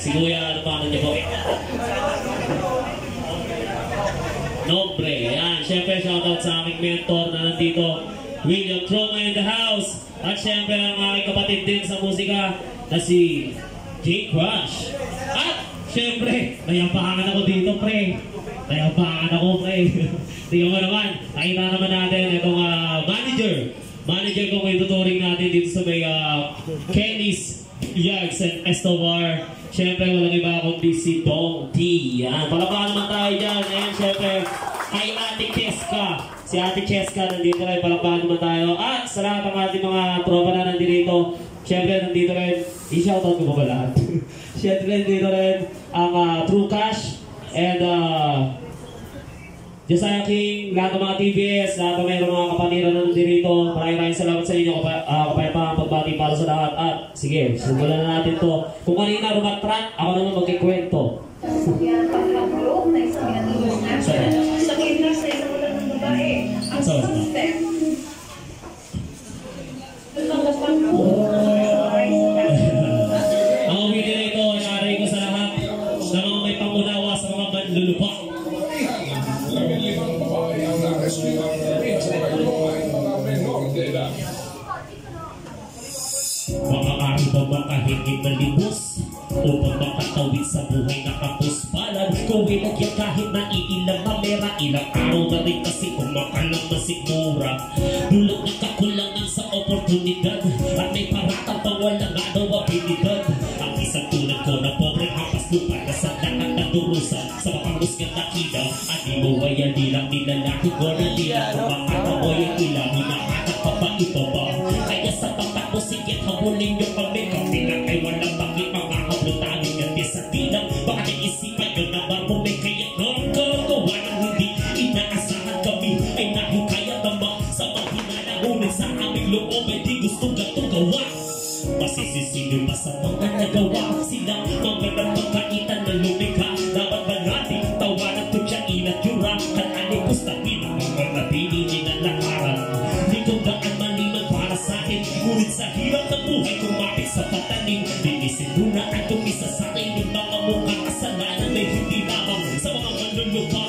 Si Kuya, ano pa niyo po? Nombre. Ayan, syempre shoutout sa aming mentor na nandito, William Troma in the house. At syempre ang aking kapatid din sa musika na si Jake Crush. At syempre, nayabangan ako dito, pre. Nayabangan ako, pre. Tingnan mo naman, nakita naman natin itong manager. Manager kung ituturing natin dito sa may Kenny's Yards and Escobar. Siyempre, walang iba kundi si Dong T. Yan, palakpakan naman tayo dyan. Ayan, siyempre, kay Ate Cheska. Si Ate Cheska nandito rin, palakpakan naman tayo. At sa lahat ng ating mga tropa na nandito, siyempre, nandito rin, i-shoutout ko ba lahat? Siyempre, nandito rin ang True Cash and Josiah King, lahat ng mga TBS, lahat ng mayroong mga kapatira na nandito. Maraming salamat sa inyo, kapayapang pagbati para sa lahat. At sige, simulan na natin to. Kung kanina rumatrat, ako naman magkikwento. Yan, pagka-group na isang ginagawa nga. Sa kidna sa isang ulan ng babae. Ang first step. Ang video na ito, inaray ko sa lahat na mga may pangunawa sa mga manlulupa. Makakari ba makahigit na libos upang makatawid sa buhay na kapuspalan? Kung ilagyan kahit na iilang mamera, ilang araw na rin kasi kumakalang masigura. Dulot ng kakulangan sa oportunidad at may paratang pang walang abilidad. Ang isang tulad ko na pobre hapas lupa na sa lahat na durusan sa mapangusgan na kilaw. At di mo ay nilang nilalaki ko na nila kumakata mo yung ilaw. Hinahanap pa ba ito ba? Kaya sa patakbo sige habulin nyo kami. Kami na ay walang bakit mga kablutanin gandi sa bilang. Baka naisipan nyo na marumay kaya nagkagawa ng hindi inaasahan kami ay nahikaya tama sa paghinala. Ngunit sa aming loob ay di gusto gatong gawa. Masisisiyo pa sa mga nagawa sila mga napagkaitan na lumikha. Dapat ba natin tawanan to siya inatyura? Kalani pustahin ang mga napili nilalakaran. Di ko daan maliman para sa akin, ngunit sa hirap ng buhay kumapit sa patanim. Linisin muna at kumisa sa akin yung mga mukhang kasalanan may hindi lamang sa mga manlulupa.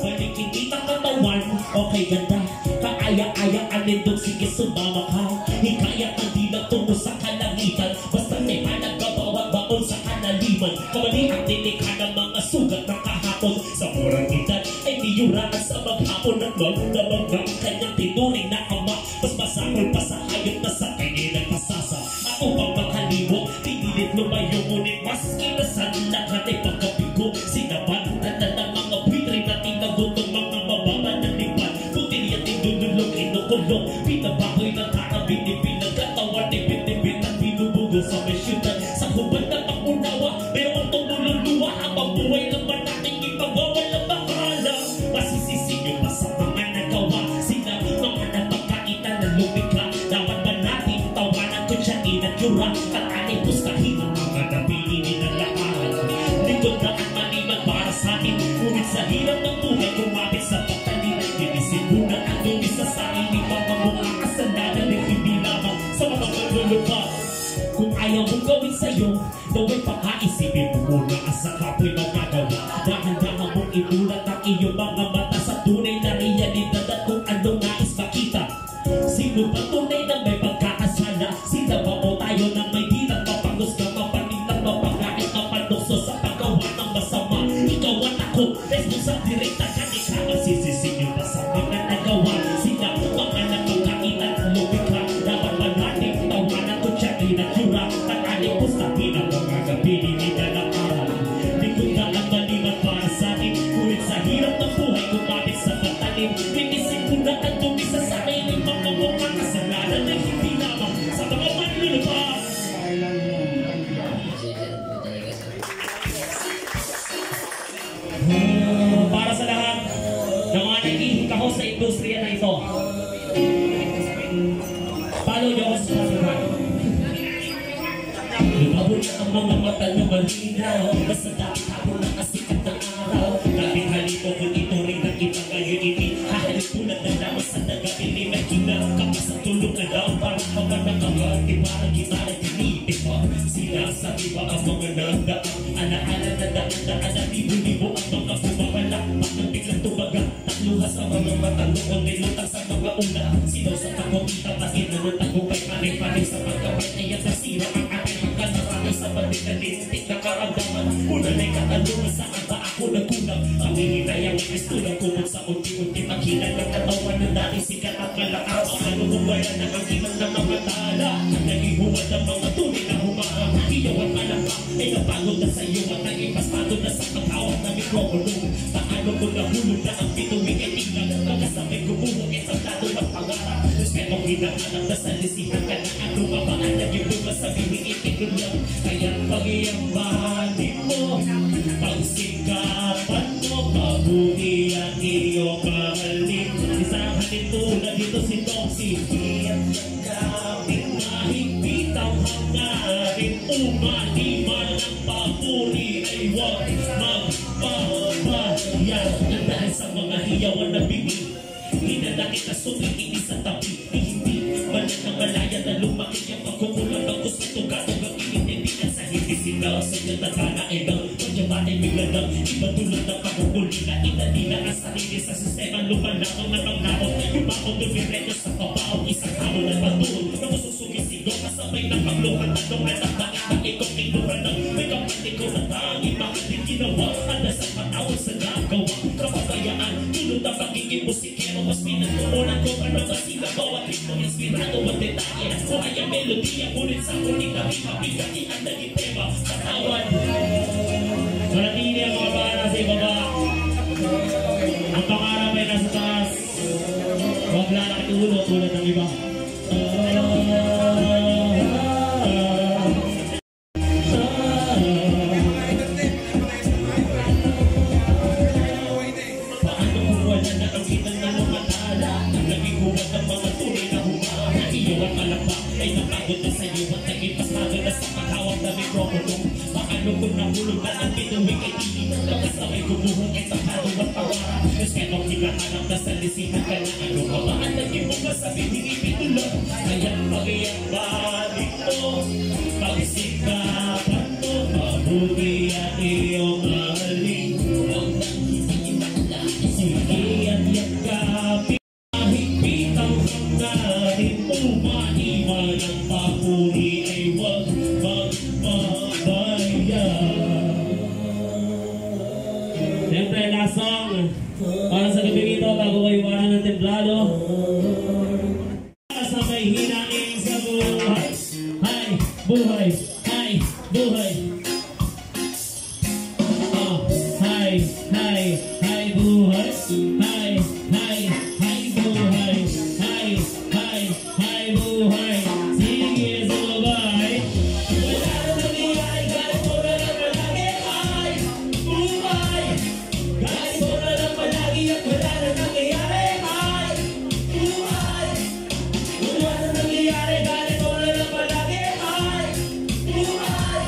Balikin kita katawan, okay ganda, kaaya-aya anindong sige sumama ka. Hikayat ang dilang tungo sa kalangitan, basta may halaga bawat baon sa kanaliman. Kamali ang dinikha ng mga sugat ng kahapon. Sa murang edad ay niyuraan sa maghapon at magdamag ng kanyang tinuring na ama. Mas masakol pa sa hayop na sa kanilang pasasa. Ako pang makalibo, pinilit lumayo ngunit mas inasan lahat ay pagkabigo. Sinabantan na ng mga pitri na tinagot ng mga mababa na lipan. Putilya tinululong inukulong, pinabakoy ng kakabinibin ng katawan ni binibin at binubugo sa mesyutan. Sa hubad na pangunawa, mayroong tumululuwa habang buhay naman nating ipagwawalang bakala. Masisisiyo pa sa mga nagawa sila mga napagkaitan na lumikha. Dapat ba natin tawanan ko siya inatyura? Kalani pustahin ang mga napili nilalakaran. Lingkod na at maliman para sa akin, ngunit sa hirap ng buhay kumapit sa pagtalim. Linisin muna at lumisa sa akin mga mukhang kasalanan na hindi lamang sa mga manlulupa. Kung ayaw mong gawin sa'yo, gawin pagkaisipin mo muna asa kapoy magagawa. Dahan-dahan mong imulat ang iyong mga mata sa tunay na realidad at kung anong nais makita. Sino ba tunay na may pagkakasala? Sila ba o tayo na may dilang mapangusga, mapanilang mapangakit, mapandokso sa paggawa ng masama? Ikaw at ako, responsibilita ka ni ka. Masisisinyo pa sa mga nagawa sila mga napagkaitan na lumikha. Dapat ba natin tawanan ko siya inatyura? Kalani pustahin ang mga gabili nilalakaran. Di ko na ang maliman para sa akin, ngunit sa hirap ng buhay kumapit sa patalim. Linisin ko na at tumisa sa akin yung mga mukhang kasalanan na hindi lamang sa mga manlulupa. Para sa lahat ng mga nagihikaho sa industriya na ito, follow nyo ako sa pasukan. Lumabot na ang mga mata na malinaw, nasa dapat ako na kasikat ng araw. Dating halito kung ito rin ang iba ngayon ini hahalip po na nalaman sa nagabili. Medyo na kapas ang tulog na daw, parang mga nakabati, parang gitara tinitip mo. Sila sa iba ang mga nandaan. Alaala na daan-daan na libo-libo ang mga bumabala. Bakit biglang tumaga, takluha sa mga matanong, nilutang sa mga una. Sino sa takot-kita, bakit na natagupay, pare-pare sa pagkaway, kaya nasira ang aking hanggang marami sa pagdikalistik na karamdaman. Una na'y katanungan sa aba ako nagkulang. Panginginay ang gusto ng kumot sa unti-unti pagkilan ng katawan na dati sikat at malakas. Ano kung wala na ang ilang na mga tala, naging huwad ang mga tunay na humahang. Iyaw at malapa ay napagod na sa'yo at nag-ipasado na sa pagkawag na mikropono. Paano ko nahulog na ang bituwing ay tingnan, magkasabay gumuhong isang tato ng pangarap. Respetong hinahanap na sa lisihan ka na ano mabaan na yung lupa sa biniitigil lang. Kaya pag-iambahanin mo, pagsikapan mo, mabuti ang iyong mahalin. Isang halintula dito si Toxie, iyan ang gamit na higpit ang hangarin. Umaliman ang papuri ay huwag magpapayan. Dahil sa mga hiyawan na bigay, hinanakit na sumikini sa tabi. Hindi man na malaya na lumaki ang pagkukulang ng gusto tugatog ang inintindihan sa hindi sila. Sa iyo natala ay lang, pagyamatay bigla lang. Iba tulad ng pagkukuli na inanila ang sarili sa sistema. Lumalakang na panglakot, lumakot dumireto sa pabaw. Isang hamon na patuon, na masusugisilo kasabay ng pagluhan. Tanungan ang bakit na ikaw kinuha ng may kapatid ko na tangi. Bakit din ginawa, anda sa patawag sa nagawa. Kapabayaan, tulad ang pagiging musikero. Mas pinatuunan ko ano ba sila bawat ritmo inspirado at detalye. Kuhay ang melodiya, ngunit sa ulit na ipapigati ang naging tema. Katawan manatili ang mga paa nasa ibaba, ang pangarap ay nasa taas. Huwag lalaki ulo tulad ng iba. Paano kung wala na ang kitang ng mga tala, naging huwag ang mga tunay na humahan. Iyo at malapa ay napagod na sa'yo at nagipasado na sa patawag na mikropono. Paano kung nahulog na ang bituwing ay ininom, magkasabay gumuhong ay tapado at pawara. Respetong hinahanap na sa lisihan ka na ano ka ba ang naging mo masabi hinipitulang. Kaya pag-iambahanin mo, pagsikapan mo, mabuti ang iyong mahalin. Huwag nang hinihintala, sige at yakapin. Mahigpit ang hangarin, umaniman ang papuri ay huwag magpapabayaan. Siyempre, last song para sa gabi nito bago kayo iwanan ng templado. Sa may hinaing sa buhay, hay, buhay, hay, buhay. Hay, hay, hay, buhay, hay, hay, hay, buhay, hay, hay, hay, buhay. Sige, sumabay. Wala na nangyayari, galit mo na lang palagi, hay, buhay. Galit mo na lang palagi at wala na nangyayari, hay, buhay. Wala na nangyayari, galit mo na lang palagi, hay, buhay.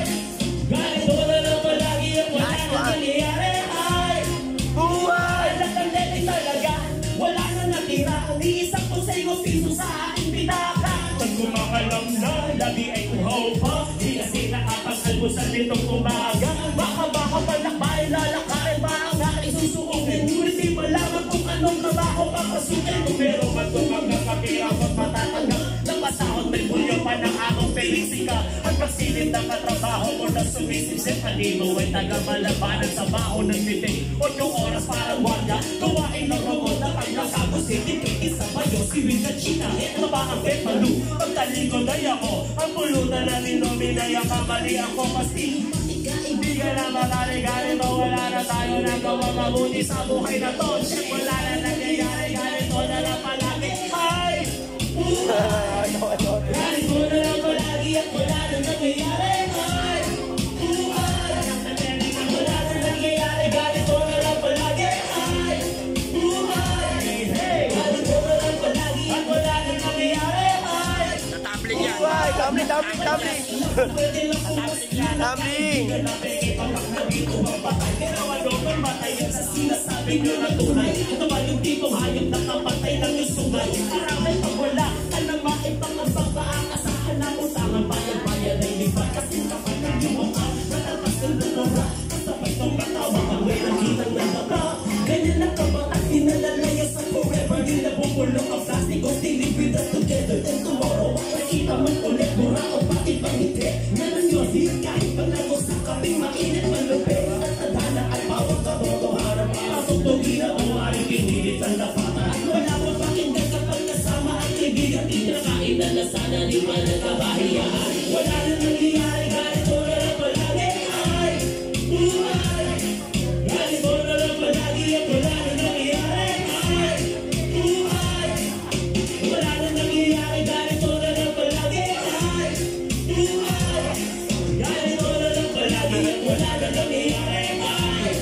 Galit mo na lang palagi at wala na nangyayari, hay, buhay. Natandete talaga, wala na natira. Iisang konsego piso sa aking pinaka. Pag kumakalam na, lagi ay uhaw pa. Di kasi nakapag-almusal nitong umaga. Baka palakbay, lalakarin, maangaring susuungin. Ngunit di malaman kung anong trabaho papasukin. Kung meron man itong mga kakirapag matatanggap. Napasahod may bulyo pa ng akong pelisika. At pagsilip ng katrabaho mo na sumisip-sip. Halino ay taga-malabanan sa baho ng titik. 8 oras para wala. Gawain ng robot na pagkakago city. Isa bayo, si Wika China. Ano ba ang Petalu? Pagtaliko na ako. Ang pulutan na ninominay ang kamali ako. Kasi hindi ka na makaligali. Wala na tayo na gawa mabuti sa buhay na to. Wala na nangyayari. Ganito na lang palagi. Hi! Galit mo na lang palagi at wala na nangyayari. Hi! Wala na nangyayari. Galit mo na lang palagi. Hi! Galit mo na lang palagi at wala na nangyayari. Hi! Tumbling yan. Tumbling. Tumbling. Sinasabi nyo na tunay. Ito ba yung tipong hayop na kapatay ng yung sungay? Maramay pag wala ka na maipangabang paasahan na utangan. Bayan-bayan ay libat kasi kapag pumatawa pag may nakitang nagtata. Ganyan ang kabatak, pinalalaya sa forever. Di na bubulong ang plastic o still with us together. And tomorrow, makikita man ulit, mura o pati pangiti. Ngayon yun, di kahit panago sa kaping mainit malupit. At tadhana ay pawag ka totohanan. Patutugin na umaring pinilit ang lapata. At wala mo pakinggan kapag nasama ang kaibigan. Kinakain na lasana, di man nagkabahiyaan. Wala na nangyayari, ganito na lang palagi. Ay, buhay. Ganito na lang palagi at wala na nangyayari. Ay, buhay. Wala na nangyayari, ganito na lang palagi. Ay, buhay. Ganito na lang palagi at wala na nangyayari. Ay,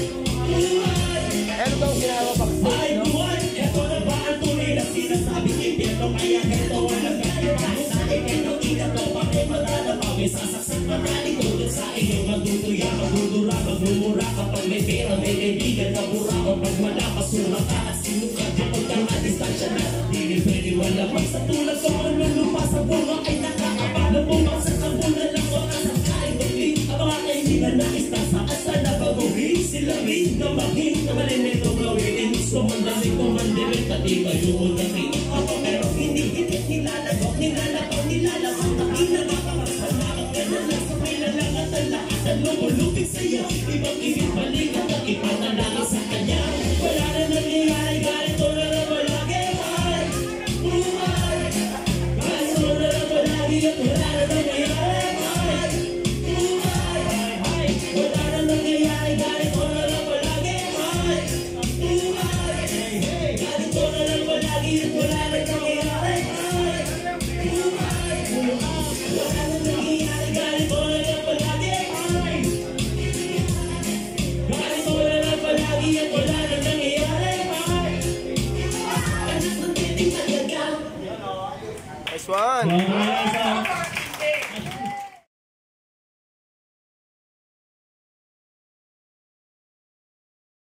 buhay. Ano bang ginagawa pa? Ay, buhay. Ito na ba ang tunay na sinasabing impyerno? Kaya ito walang gaya. Kahit sa ipino, ito pa rin madadapa. May sasaksak mataling tulad sa iyo. Magduduya, magdudura, magmumura. Kapag may pera, may kaibigan na bura. O pag wala, pasura ka at sinukat. Kapag ka madistansya na, di pwede wala pag sa tulad ko. Ang lulupa sa bunga ay nakakaba. Bumagsak ang bulan lang o kasakay. Magling ang mga kaibigan na istasa at sana baguhin. Sila rin na maging na malinito gawin. Gusto man dali ko man direct at iba yung naging ako. Pero hindi nilalagaw, nilalagaw, nilalagaw. Nakakapagsalakot ka na lang sa may lalangat ang lahat ang lumulupig sa'yo. Ibang ibig balikat at ipanalangin sa kanya. Wala na nangyayari, ganito na lang palagi. Ay, buhay. Ganito na lang palagi at wala na nangyayari. Ay, buhay. Wala na nangyayari, ganito na lang palagi. Ay, buhay. Ganito na lang palagi at wala na nangyayari. Ay, buhay. Wala na nangyayari, ganito na lang palagi. Ay, ganito na lang palagi at wala na nangyayari. Ay, anak ng titing talaga. Nice one. Wow,